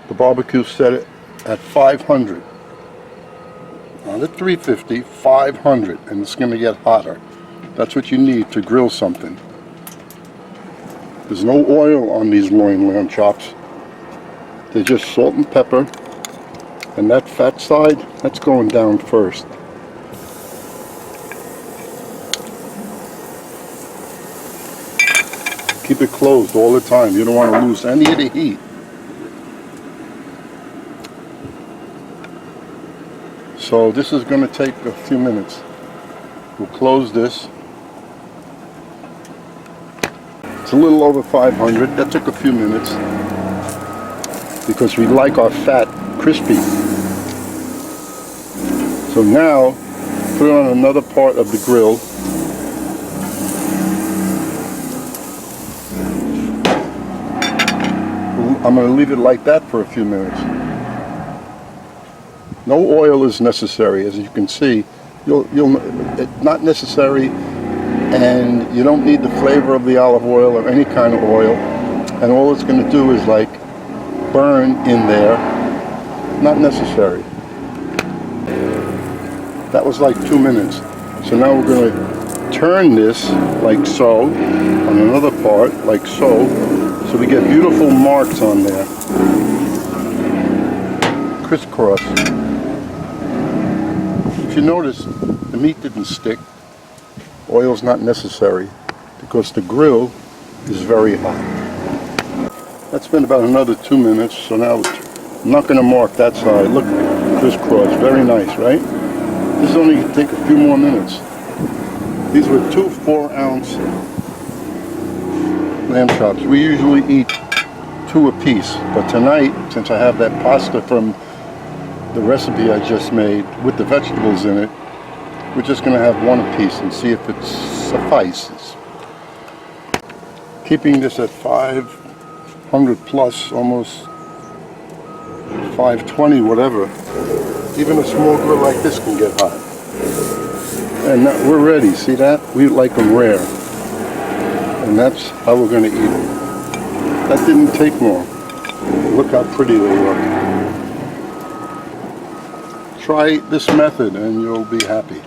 the barbecue set it at 500. Not at 350, 500, and it's going to get hotter. That's what you need to grill something. There's no oil on these loin lamb chops. They're just salt and pepper, and that fat side, that's going down first. Keep it closed all the time. You don't want to lose any of the heat. So this is going to take a few minutes. We'll close this. It's a little over 500. That took a few minutes because we like our fat crispy. So now put it on another part of the grill. I'm going to leave it like that for a few minutes. No oil is necessary, as you can see. It's not necessary, and you don't need the flavor of the olive oil or any kind of oil. And all it's going to do is like burn in there. Not necessary. That was like 2 minutes. So now we're going to turn this like so on another part, like so. So we get beautiful marks on there. Crisscross. If you notice, the meat didn't stick. Oil's not necessary because the grill is very hot. That's been about another 2 minutes, so now I'm not going to mark that side. Look, crisscross, very nice, right? This is only going to take a few more minutes. These were 2 4-ounce lamb chops. We usually eat 2 a piece, but tonight, since I have that pasta from the recipe I just made with the vegetables in it, we're just going to have 1 a piece and see if it suffices. Keeping this at 500 plus, almost 520, whatever. Even a small grill like this can get hot. And now we're ready. See that? We like them rare. And that's how we're going to eat it. That didn't take long. Look how pretty they look. Try this method and you'll be happy.